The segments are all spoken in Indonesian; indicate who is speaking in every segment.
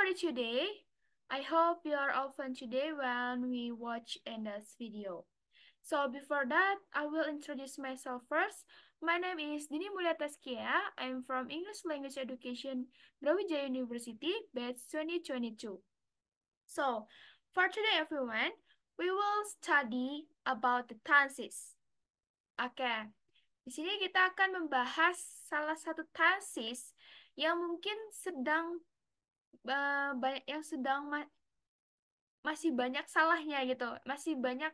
Speaker 1: everybody today. I hope you are all fun today when we watch in this video. So before that, I will introduce myself first. My name is Dini Mulia Taskia. I'm from English Language Education, Brawijaya University, batch 2022. So, for today everyone, we will study about the tenses. Oke, di sini kita akan membahas salah satu tenses yang mungkin sedang banyak yang masih banyak salahnya gitu, masih banyak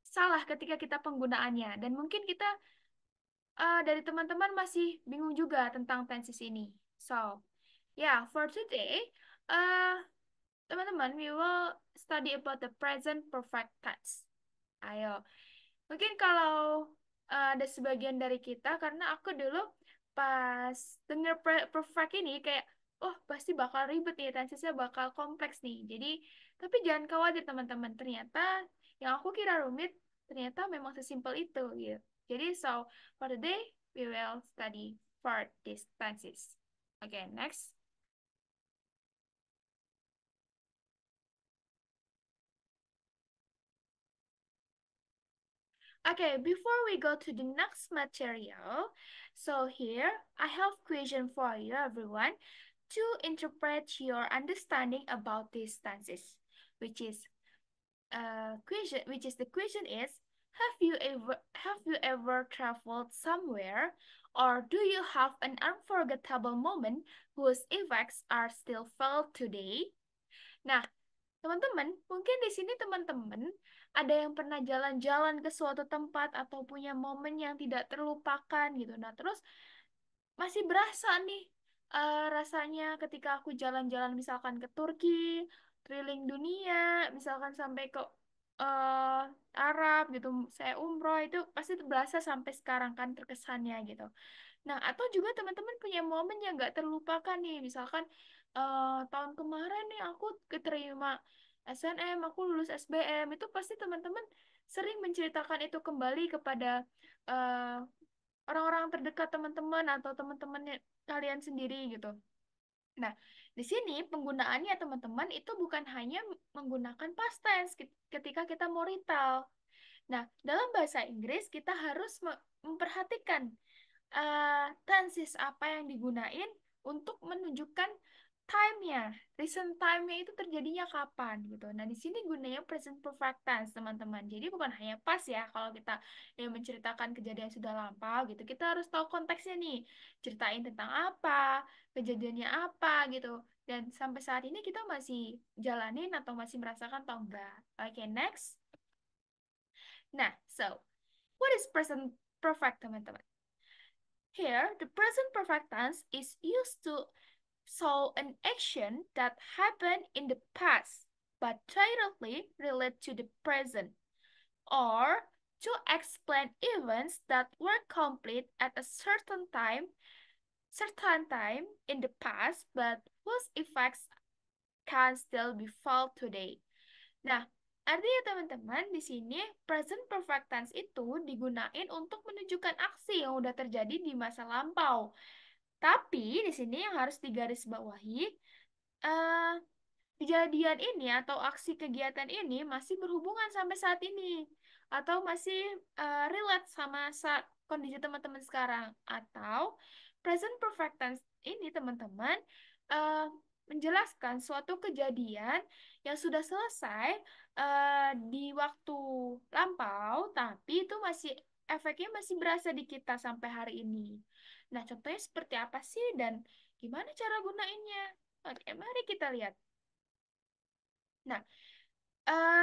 Speaker 1: salah ketika kita penggunaannya, dan mungkin kita dari teman-teman masih bingung juga tentang tenses ini. So, yeah, for today, uh, teman-teman, we will study about the present perfect tense. Ayo, mungkin kalau ada sebagian dari kita, karena aku dulu pas denger perfect ini kayak, oh pasti bakal ribet nih, tensesnya bakal kompleks nih. Jadi, tapi jangan khawatir teman-teman, ternyata yang aku kira rumit, ternyata memang sesimpel itu gitu. Jadi, so for the day, we will study for these tenses. Okay, next. Okay, before we go to the next material, so here I have question for you everyone to interpret your understanding about these stances, which is the question is, have you ever traveled somewhere, or do you have an unforgettable moment whose effects are still felt today? Nah, teman-teman, mungkin di sini teman-teman ada yang pernah jalan-jalan ke suatu tempat atau punya momen yang tidak terlupakan gitu. Nah, terus masih berasa nih rasanya ketika aku jalan-jalan misalkan ke Turki, keliling dunia, misalkan sampai ke eh, Arab gitu, saya umroh itu pasti berasa sampai sekarang kan terkesannya gitu. Nah, atau juga teman-teman punya momen yang nggak terlupakan nih, misalkan tahun kemarin nih aku keterima SNM, aku lulus SBM, itu pasti teman-teman sering menceritakan itu kembali kepada eh, orang-orang terdekat teman-teman atau teman-teman kalian sendiri gitu. Nah, di sini penggunaannya teman-teman itu bukan hanya menggunakan past tense ketika kita mau retell. Nah, dalam bahasa Inggris kita harus memperhatikan tenses apa yang digunain untuk menunjukkan time-nya, recent time-nya itu terjadinya kapan gitu. Nah, di sini gunanya present perfect tense, teman-teman. Jadi bukan hanya pas ya kalau kita yang menceritakan kejadian yang sudah lampau gitu. Kita harus tahu konteksnya nih. Ceritain tentang apa, kejadiannya apa gitu. Dan sampai saat ini kita masih jalanin atau masih merasakan atau enggak. Oke, next. Nah, so what is present perfect, teman-teman? Here, the present perfect tense is used to show an action that happened in the past but directly relate to the present, or to explain events that were complete at a certain time in the past but whose effects can still be felt today. Nah, artinya teman-teman, di sini present perfect tense itu digunain untuk menunjukkan aksi yang udah terjadi di masa lampau. Tapi di sini yang harus digarisbawahi, eh, kejadian ini atau aksi kegiatan ini masih berhubungan sampai saat ini, atau masih relate sama kondisi teman-teman sekarang, atau present perfect tense ini teman-teman eh, menjelaskan suatu kejadian yang sudah selesai di waktu lampau, tapi itu masih efeknya masih berasa di kita sampai hari ini. Nah, contohnya seperti apa sih dan gimana cara gunainnya? Oke, mari kita lihat. Nah,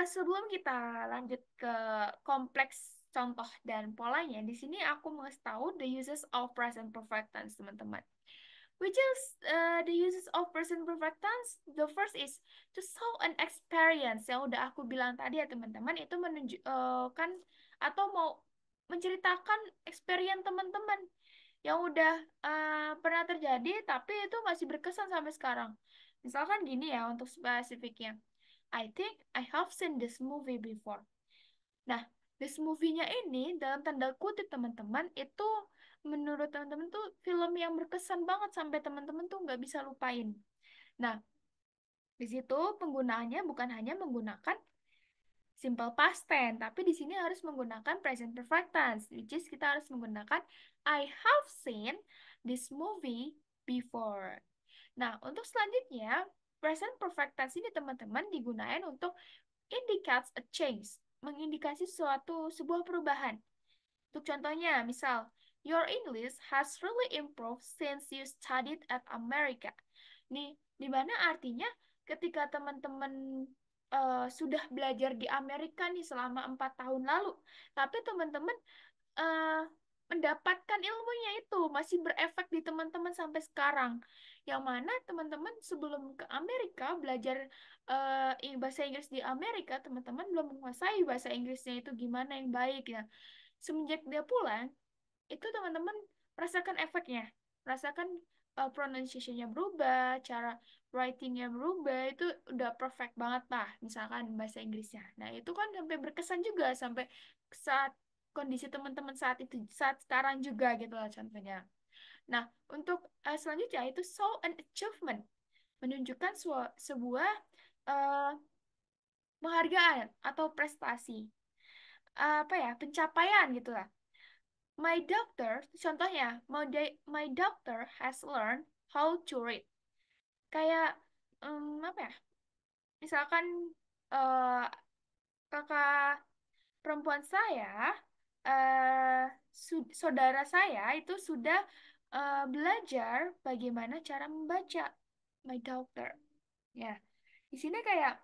Speaker 1: sebelum kita lanjut ke kompleks contoh dan polanya, di sini aku mau tahu the uses of present perfect tense, teman-teman. Which is the uses of present perfect tense. The first is to show an experience yang udah aku bilang tadi ya teman-teman, itu menunjukkan atau mau menceritakan experience teman-teman yang udah pernah terjadi tapi itu masih berkesan sampai sekarang. Misalkan gini ya untuk spesifiknya. I think I have seen this movie before. Nah, this movie-nya ini dalam tanda kutip teman-teman itu menurut teman-teman tuh film yang berkesan banget sampai teman-teman tuh nggak bisa lupain. Nah, Di situ penggunaannya bukan hanya menggunakan simple past tense, tapi di sini harus menggunakan present perfect tense, which is kita harus menggunakan I have seen this movie before. Nah, untuk selanjutnya, present perfect tense ini teman-teman digunakan untuk indicates a change, mengindikasi suatu sebuah perubahan. Untuk contohnya, misal, your English has really improved since you studied at America. Nih, di mana artinya ketika teman-teman sudah belajar di Amerika nih selama 4 tahun lalu, tapi teman-teman eh, mendapatkan ilmunya itu masih berefek di teman-teman sampai sekarang. Yang mana teman-teman sebelum ke Amerika belajar bahasa Inggris di Amerika, teman-teman belum menguasai bahasa Inggrisnya itu gimana yang baik ya. Semenjak dia pulang, itu teman-teman merasakan efeknya, merasakan pronunciation-nya berubah, cara writing-nya berubah, itu udah perfect banget lah, misalkan bahasa Inggrisnya. Nah, itu kan sampai berkesan juga sampai saat kondisi teman-teman saat itu, saat sekarang juga gitu lah contohnya. Nah, untuk selanjutnya itu show an achievement, menunjukkan sebuah uh, penghargaan atau prestasi. Apa ya, pencapaian gitu lah. My doctor, contohnya, my doctor has learned how to read. Kayak, apa ya? Misalkan eh, kakak perempuan saya, saudara saya itu sudah belajar bagaimana cara membaca. My doctor. Ya, di sini kayak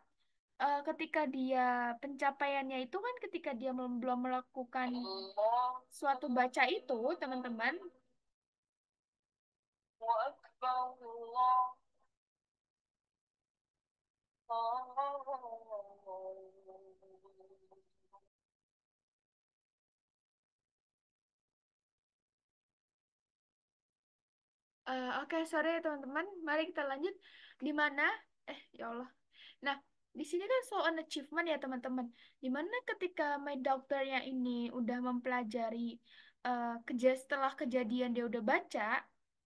Speaker 1: ketika dia pencapaiannya itu kan ketika dia belum melakukan suatu baca itu, teman-teman. Oke, sorry ya teman-teman. Mari kita lanjut. Di mana? Ya Allah. Nah, di sini kan soal an achievement ya teman-teman. Di mana ketika my doctornya ini udah mempelajari setelah kejadian dia udah baca,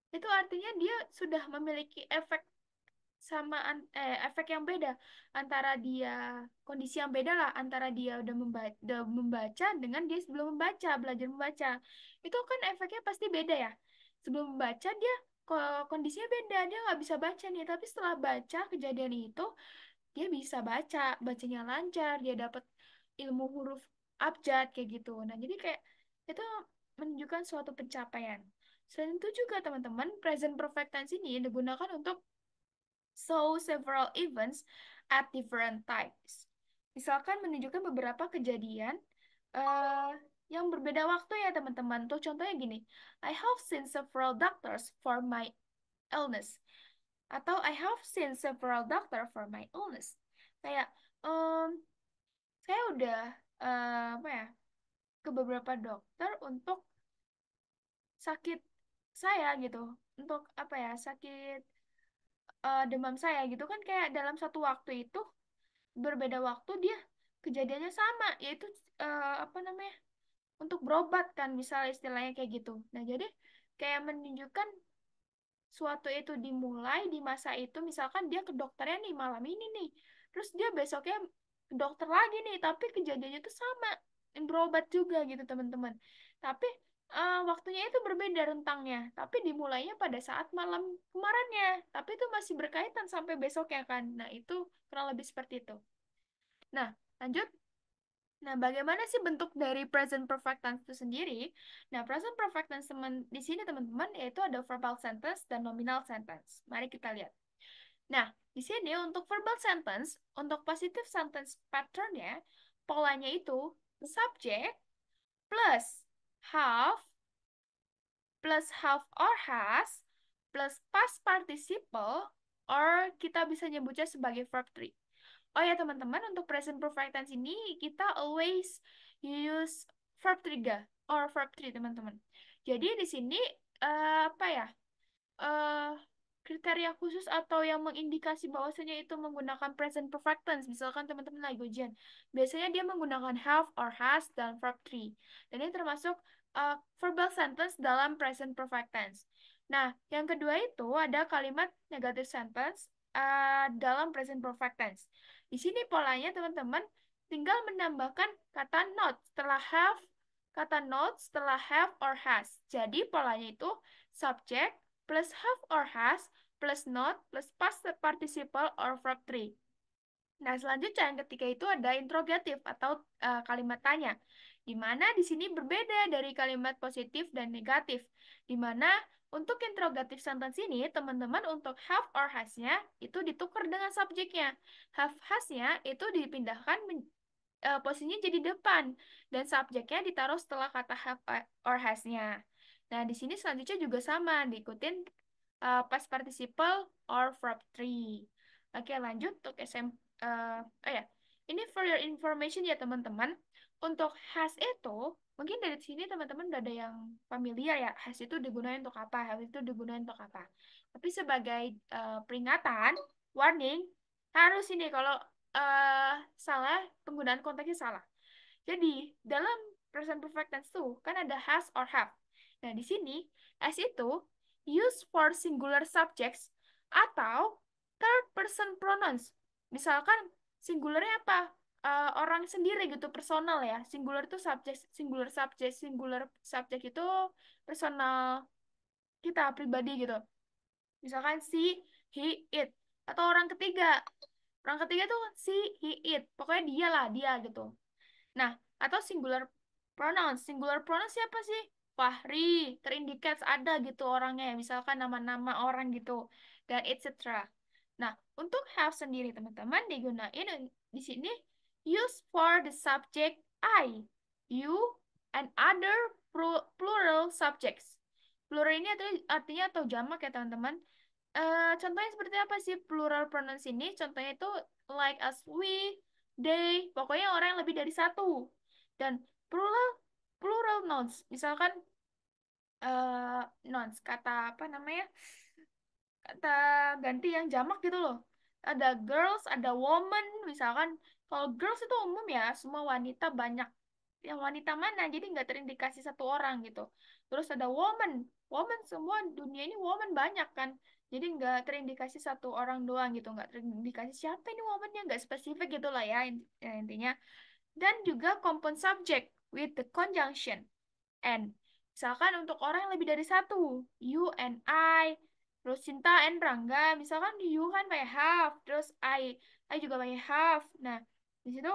Speaker 1: itu artinya dia sudah memiliki efek efek yang beda antara dia kondisi yang beda lah antara dia udah membaca dengan dia sebelum membaca, belajar membaca. Itu kan efeknya pasti beda ya. Sebelum membaca dia kondisinya beda, dia nggak bisa baca nih, tapi setelah baca kejadian itu dia bisa baca, bacanya lancar, dia dapat ilmu huruf abjad kayak gitu. Nah, jadi kayak itu menunjukkan suatu pencapaian. Selain itu juga teman-teman, present perfect tense ini digunakan untuk show several events at different times. Misalkan menunjukkan beberapa kejadian eh, yang berbeda waktu ya teman-teman. Tuh contohnya gini, I have seen several doctors for my illness. Atau I have seen several doctor for my illness. Kayak saya udah apa ya ke beberapa dokter untuk sakit saya gitu, untuk apa ya sakit demam saya gitu kan kayak dalam satu waktu itu berbeda waktu dia kejadiannya sama yaitu apa namanya untuk berobat kan misalnya istilahnya kayak gitu. Nah jadi kayak menunjukkan suatu itu dimulai di masa itu misalkan dia ke dokternya nih malam ini nih terus dia besoknya ke dokter lagi nih tapi kejadiannya itu sama berobat juga gitu teman-teman tapi waktunya itu berbeda rentangnya tapi dimulainya pada saat malam kemarinnya tapi itu masih berkaitan sampai besoknya kan. Nah itu kurang lebih seperti itu. Nah lanjut. Nah, bagaimana sih bentuk dari present perfect tense itu sendiri? Nah, present perfect tense di sini teman-teman yaitu ada verbal sentence dan nominal sentence. Mari kita lihat. Nah, di sini untuk verbal sentence, untuk positive sentence pattern-nya, polanya itu subject plus have plus have or has plus past participle or kita bisa nyebutnya sebagai verb 3. Oh ya teman-teman, untuk present perfect tense ini kita always use verb 3 or verb 3 teman-teman. Jadi di sini apa ya? eh Kriteria khusus atau yang mengindikasi bahwasanya itu menggunakan present perfect tense. Misalkan teman-teman lagi ujian, biasanya dia menggunakan have or has dan verb 3. Dan ini termasuk verbal sentence dalam present perfect tense. Nah, yang kedua itu ada kalimat negative sentence dalam present perfect tense. Di sini polanya teman-teman tinggal menambahkan kata not setelah have, kata not setelah have or has. Jadi polanya itu subject plus have or has plus not plus past participle or verb 3. Nah, selanjutnya yang ketiga itu ada interrogatif atau kalimat tanya. Di mana di sini berbeda dari kalimat positif dan negatif. Di mana untuk interrogatif sentence ini, teman-teman untuk have or has-nya itu ditukar dengan subjeknya. Have has-nya itu dipindahkan posisinya jadi depan dan subjeknya ditaruh setelah kata have or has-nya. Nah, di sini selanjutnya juga sama, diikutin past participle or verb 3. Oke, lanjut untuk oh ya, ini for your information ya teman-teman. Untuk has itu, mungkin dari sini teman-teman udah ada yang familiar ya, has itu digunakan untuk apa, has itu digunakan untuk apa. Tapi sebagai peringatan, warning, harus ini kalau salah, penggunaan konteksnya salah. Jadi, dalam present perfect tense tuh, kan ada has or have. Nah, di sini, has itu used for singular subjects atau third person pronouns. Misalkan, singularnya apa? Orang sendiri gitu, personal ya. Singular itu subject, singular subject itu personal kita, pribadi gitu. Misalkan si, he, it. Atau orang ketiga. Orang ketiga tuh si, he, it. Pokoknya dia lah, dia gitu. Nah, atau singular pronouns. Singular pronouns siapa sih? Fahri, terindikasi ada gitu orangnya. Misalkan nama-nama orang gitu. Dan etc. Nah, untuk have sendiri teman-teman digunain di sini use for the subject I, you, and other plural subjects. Plural ini artinya atau jamak ya teman-teman. Contohnya seperti apa sih plural pronouns ini? Contohnya itu like as we, they, pokoknya orang yang lebih dari satu. Dan plural plural nouns, misalkan nouns kata apa namanya? Kata ganti yang jamak gitu loh. Ada girls, ada woman, misalkan kalau girls itu umum ya, semua wanita banyak. Yang wanita mana? Jadi nggak terindikasi satu orang gitu. Terus ada woman, woman semua dunia ini woman banyak kan. Jadi nggak terindikasi satu orang doang gitu, nggak terindikasi siapa ini womannya, nggak spesifik gitu lah ya, ya intinya. Dan juga compound subject with the conjunction and. Misalkan untuk orang yang lebih dari satu, you and I, terus Cinta and Rangga, misalkan you kan pakai have, terus I juga pakai have. Nah, di situ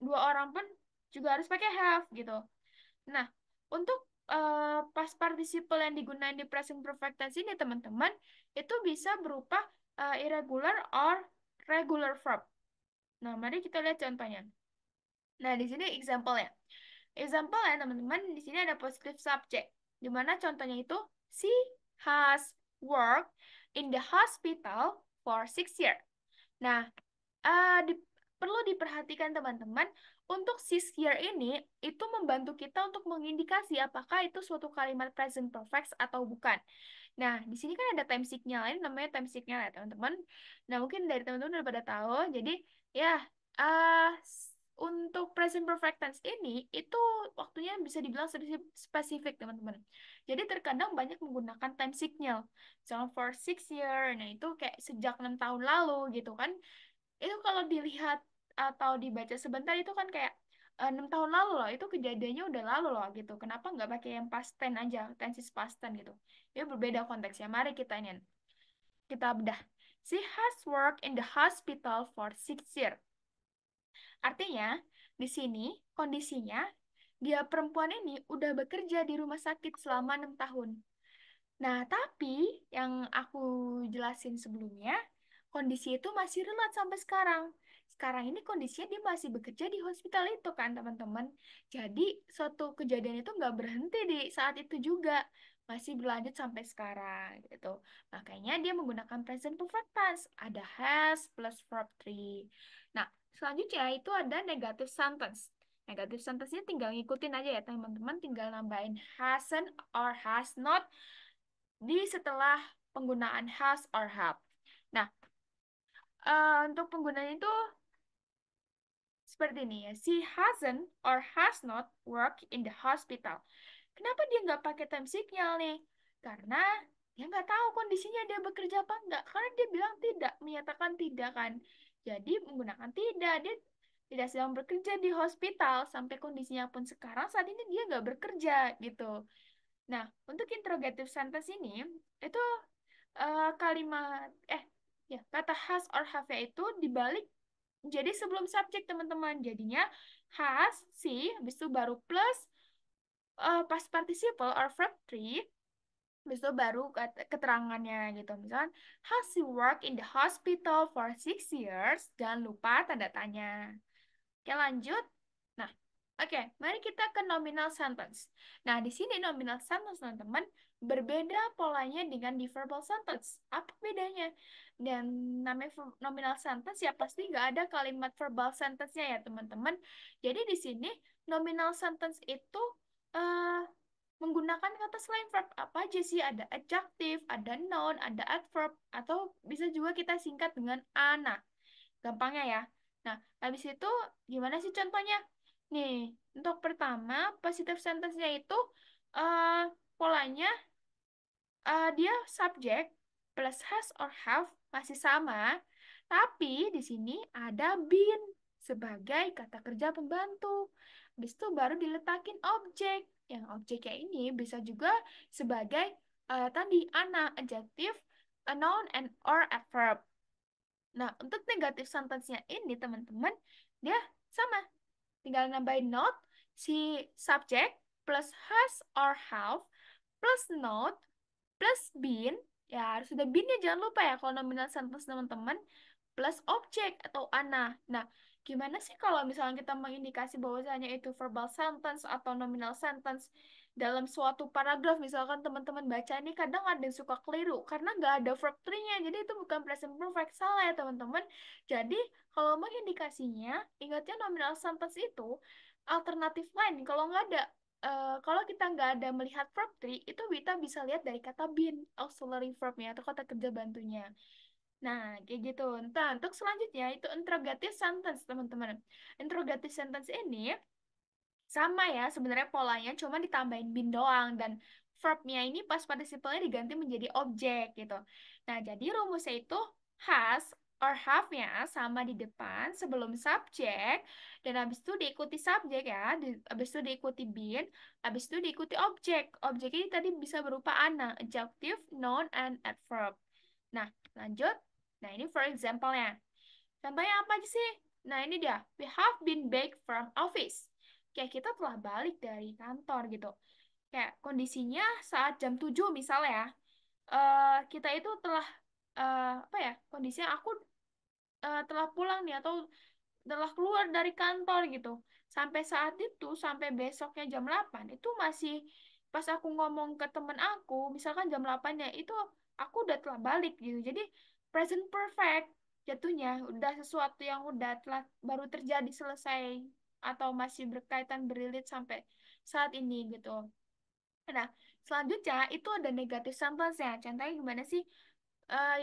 Speaker 1: dua orang pun juga harus pakai have gitu. Nah, untuk past participle yang digunakan di present perfect tense ini teman-teman, itu bisa berupa irregular or regular verb. Nah, mari kita lihat contohnya. Nah, di sini example-nya. Example ya teman-teman, di sini ada positive subject. Di mana contohnya itu she has worked in the hospital for 6 years. Nah, perlu diperhatikan teman-teman, untuk 6 years ini itu membantu kita untuk mengindikasi apakah itu suatu kalimat present perfect atau bukan. Nah, di sini kan ada time signal lain namanya time signal ya teman-teman. Nah, mungkin dari teman-teman udah pada tahu. Jadi, ya uh, untuk present perfect tense ini itu waktunya bisa dibilang spesifik teman-teman. Jadi terkadang banyak menggunakan time signal. Misalnya for 6 years, nah itu kayak sejak 6 tahun lalu gitu kan. Itu kalau dilihat atau dibaca sebentar itu kan kayak 6 tahun lalu loh, itu kejadiannya udah lalu loh gitu. Kenapa nggak pakai yang past tense aja, tense is past tense gitu. Itu berbeda konteksnya. Mari kita bedah. She has worked in the hospital for 6 years. Artinya, di sini kondisinya dia perempuan ini udah bekerja di rumah sakit selama 6 tahun. Nah, tapi yang aku jelasin sebelumnya, kondisi itu masih relate sampai sekarang. Sekarang ini kondisinya dia masih bekerja di hospital itu kan, teman-teman. Jadi, suatu kejadian itu nggak berhenti di saat itu juga. Masih berlanjut sampai sekarang, gitu. Makanya dia menggunakan present perfect tense. Ada has plus verb 3. Nah, selanjutnya itu ada negative sentence. Negative sentence-nya tinggal ngikutin aja ya, teman-teman. Tinggal nambahin hasn't or has not di setelah penggunaan has or have. Nah, untuk penggunaan itu seperti ini ya. She hasn't or has not worked in the hospital. Kenapa dia nggak pakai time signal nih? Karena Dia nggak tahu kondisinya dia bekerja apa enggak, karena dia bilang tidak, menyatakan tidak kan. Jadi menggunakan tidak, dia tidak sedang bekerja di hospital sampai kondisinya pun sekarang saat ini dia nggak bekerja gitu. Nah, untuk interrogative sentence ini itu kalimat ya kata has or have itu dibalik jadi sebelum subjek teman-teman. Jadinya has si habis itu baru plus past participle or verb 3 habis itu baru keterangannya gitu. Misalkan has he worked in the hospital for 6 years, jangan lupa tanda tanya. Oke, lanjut. Nah, oke, mari kita ke nominal sentence. Nah, di sini nominal sentence, teman-teman, berbeda polanya dengan di verbal sentence. Apa bedanya? Dan namanya nominal sentence ya pasti nggak ada kalimat verbal sentence-nya ya, teman-teman. Jadi di sini nominal sentence itu eh, menggunakan kata selain verb apa aja sih? Ada adjective, ada noun, ada adverb, atau bisa juga kita singkat dengan ana. Gampangnya ya. Nah, habis itu gimana sih contohnya? Nih, untuk pertama, positive sentence-nya itu eh polanya dia subjek plus has or have masih sama, tapi di sini ada been sebagai kata kerja pembantu. Habis itu baru diletakin objek. Yang objeknya ini bisa juga sebagai tadi ana, adjective, a noun, and or adverb. Nah, untuk negatif sentence-nya ini, teman-teman, dia sama. Tinggal nambahin not, si subject, plus has or have, plus not, plus been. Ya, harus ada been-nya, jangan lupa ya, kalau nominal sentence, teman-teman, plus object atau ana. Nah, gimana sih kalau misalnya kita mengindikasi bahwasanya itu verbal sentence atau nominal sentence dalam suatu paragraf, misalkan teman-teman baca ini kadang ada yang suka keliru karena nggak ada verb 3-nya, jadi itu bukan present perfect, salah ya teman-teman. Jadi kalau mengindikasinya, ingatnya nominal sentence itu alternatif lain. Kalau nggak ada kalau kita nggak ada melihat verb 3, itu kita bisa lihat dari kata been, auxiliary verbnya atau kata kerja bantunya. Nah, kayak gitu. Nah, untuk selanjutnya itu interrogative sentence, teman-teman. Interrogative sentence ini sama ya, sebenarnya polanya cuma ditambahin bin doang dan verbnya ini pas participle-nya diganti menjadi objek gitu. Nah, jadi rumusnya itu has or have-nya sama di depan sebelum subjek dan habis itu diikuti subjek ya, habis itu diikuti bin, habis itu diikuti objek. Objek ini tadi bisa berupa ana, adjective, noun, and adverb. Nah, lanjut. Nah, ini for example-nya. Contohnya apa aja sih? Nah, ini dia. We have been back from office. Kayak kita telah balik dari kantor gitu. Kayak kondisinya saat jam 7 misalnya ya. Kita itu telah apa ya? Kondisinya aku telah pulang nih atau telah keluar dari kantor gitu. Sampai saat itu, sampai besoknya jam 8 itu masih pas aku ngomong ke temen aku, misalkan jam 8 ya, itu aku udah telah balik gitu. Jadi present perfect jatuhnya udah sesuatu yang udah telah baru terjadi selesai atau masih berkaitan berilit sampai saat ini gitu. Nah, selanjutnya itu ada negatif sentence ya. Contohnya gimana sih?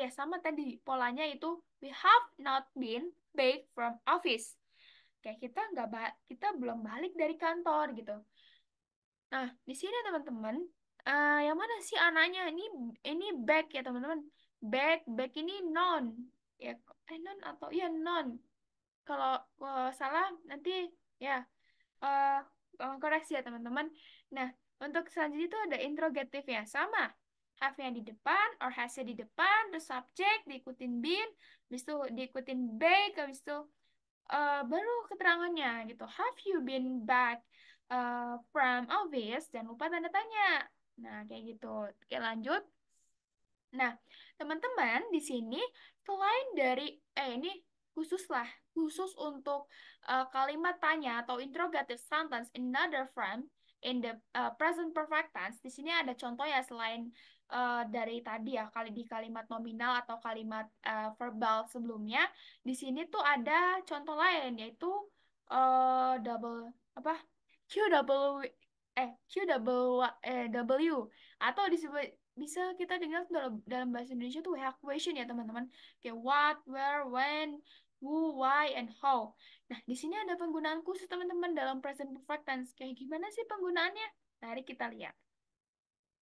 Speaker 1: Ya sama tadi polanya itu we have not been back from office. Kayak kita belum balik dari kantor gitu. Nah, di sini teman-teman, yang mana sih anaknya? Ini back ya teman-teman. Back ini non. Ya, non atau ya non. Kalau salah nanti ya eh koreksi ya teman-teman. Nah, untuk selanjutnya itu ada interrogatif ya, sama. Have-nya di depan, or has-nya di depan, terus subject, diikutin been, habis itu diikutin back, habis itu baru keterangannya gitu. Have you been back from office? Jangan lupa tanda tanya. Nah, kayak gitu. Oke, lanjut. Nah, teman-teman di sini selain dari ini khusus lah, khusus untuk kalimat tanya atau interrogative sentence in another form in the present perfect tense. Di sini ada contoh ya selain dari tadi ya kali di kalimat nominal atau kalimat verbal sebelumnya. Di sini tuh ada contoh lain yaitu double apa? Q double Q double W atau disebut bisa kita dengar dalam dalam bahasa Indonesia tuh have question ya teman-teman, kayak what, where, when, who, why, and how. Nah, di sini ada penggunaan khusus teman-teman dalam present perfect tense. Kayak gimana sih penggunaannya? Mari kita lihat.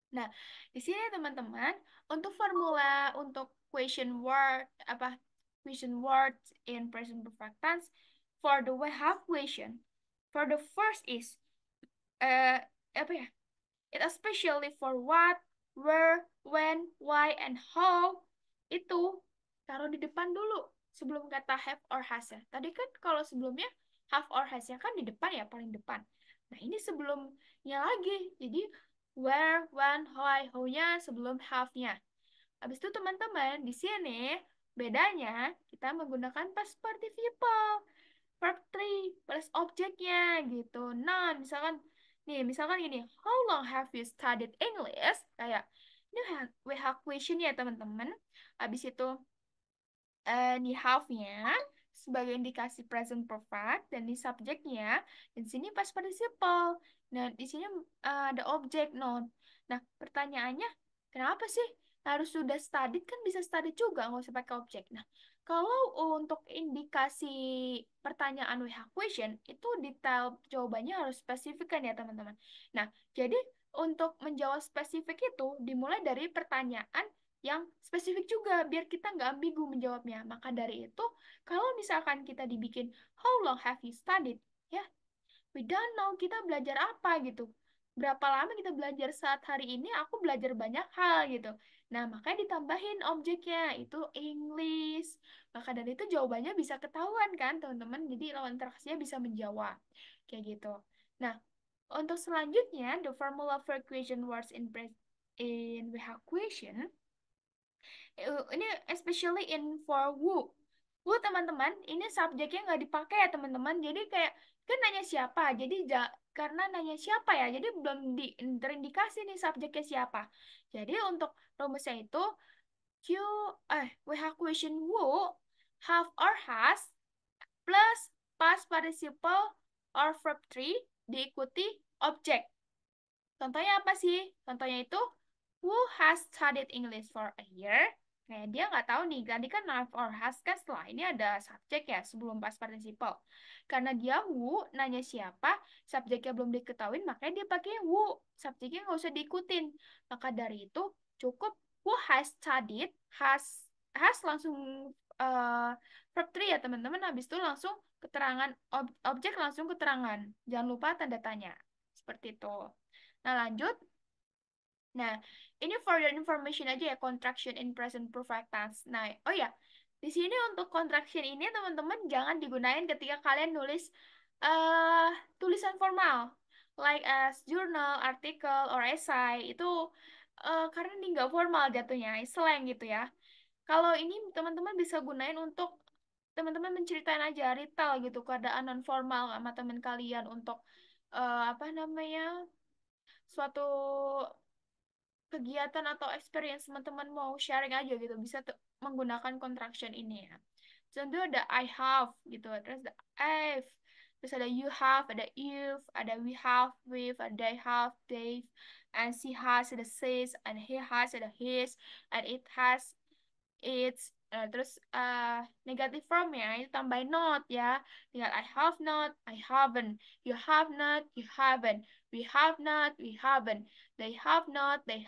Speaker 1: Nah, di sini teman-teman, untuk formula untuk question words in present perfect tense for the we have question. For the first is uh, apa ya? It especially for what, where, when, why, and how itu taruh di depan dulu sebelum kata have or has ya. Tadi kan kalau sebelumnya have or has ya kan di depan ya, paling depan. Nah, ini sebelumnya lagi. Jadi where, when, why, how-nya sebelum have-nya. Habis itu teman-teman, di sini bedanya kita menggunakan past participle verb 3 plus objeknya gitu. Nah, misalkan gini, how long have you studied English? Kayak ini we have question ya teman-teman. Habis itu di have-nya sebagai indikasi present perfect dan di subjeknya dan di sini past participle. Nah, di sini ada objek noun. Nah, pertanyaannya kenapa sih harus sudah studied, kan bisa studied juga nggak usah pakai objek. Nah, kalau untuk indikasi pertanyaan we have question itu detail jawabannya harus spesifik kan ya teman-teman. Nah, jadi untuk menjawab spesifik itu dimulai dari pertanyaan yang spesifik juga biar kita nggak ambigu menjawabnya. Maka dari itu, kalau misalkan kita dibikin how long have you studied? Ya, we don't know kita belajar apa gitu. Berapa lama kita belajar saat hari ini? Aku belajar banyak hal gitu. Nah, makanya ditambahin objeknya itu English. Maka dari itu jawabannya bisa ketahuan kan, teman-teman. Jadi lawan interaksinya bisa menjawab. Kayak gitu. Nah, untuk selanjutnya, the formula for question words in we have question ini especially in for who. Who teman-teman, ini subjeknya nggak dipakai ya teman-teman. Jadi kayak kan nanya siapa. Jadi karena nanya siapa ya, jadi belum terindikasi nih subjeknya siapa. Jadi untuk rumusnya itu you we have question who, have or has plus past participle or verb 3 diikuti objek. Contohnya apa sih? Contohnya itu, who has studied English for a year? Nah, dia nggak tahu nih, tadi kan have or has kan setelah ini ada subjek ya, sebelum past participle. Karena dia who, nanya siapa, subjeknya belum diketahui, makanya dia pakai who. Subjeknya nggak usah diikutin. Maka dari itu, cukup who has studied, has langsung verb 3 ya teman-teman, habis itu langsung keterangan, objek langsung keterangan. Jangan lupa tanda tanya. Seperti itu. Nah, lanjut. Nah, ini for your information aja ya, contraction in present perfect tense. Nah, oh ya, di sini untuk contraction ini teman-teman jangan digunain ketika kalian nulis eh tulisan formal, like as journal, article, or essay. Itu karena ini nggak formal jatuhnya, slang gitu ya. Kalau ini teman-teman bisa gunain untuk teman-teman menceritain aja, retail gitu, keadaan non formal sama teman kalian untuk apa namanya, suatu kegiatan atau experience teman-teman mau sharing aja gitu bisa menggunakan contraction ini ya. Contoh ada I have gitu, terus ada I've, terus ada you have, ada you've, ada we have, we've, ada they have, they've, and she has, ada says, and he has, ada his, and it has, it's. Terus negative form ya itu tambahin not ya, tinggal I have not, I haven't, you have not, you haven't, we have not, we haven't, they have not, they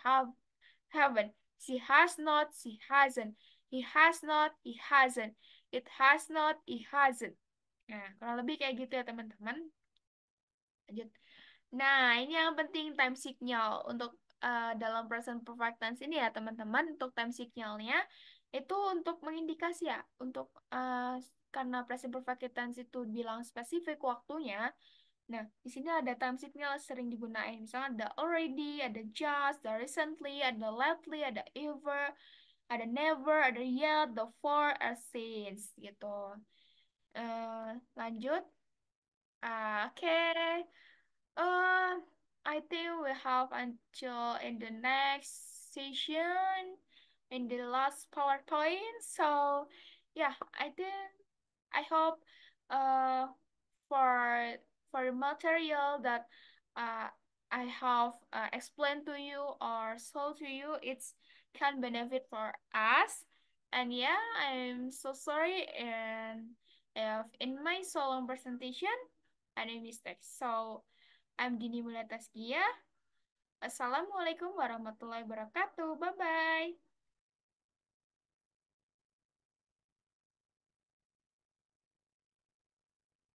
Speaker 1: haven't, she has not, she hasn't, he has not, he hasn't, it has not, it hasn't. Nah, kurang lebih kayak gitu ya teman-teman. Lanjut. Nah, ini yang penting time signal untuk dalam present perfect tense ini ya teman-teman. Untuk time signalnya itu untuk mengindikasi ya, untuk karena present perfect tense itu bilang spesifik waktunya. Nah, di sini ada time signal sering digunakan. Misalnya ada already, ada just, ada recently, ada lately, ada ever, ada never, ada yet, the for, or since gitu. Lanjut. Okay. Uh, I think we have until in the next session, in the last PowerPoint. So, yeah, I hope uh for the material that uh I have explained to you or sold to you, it's can benefit for us. And yeah, I'm so sorry and if in my so long presentation any mistakes. So I'm Dini Mulia Taskia. Assalamualaikum warahmatullahi wabarakatuh. Bye-bye.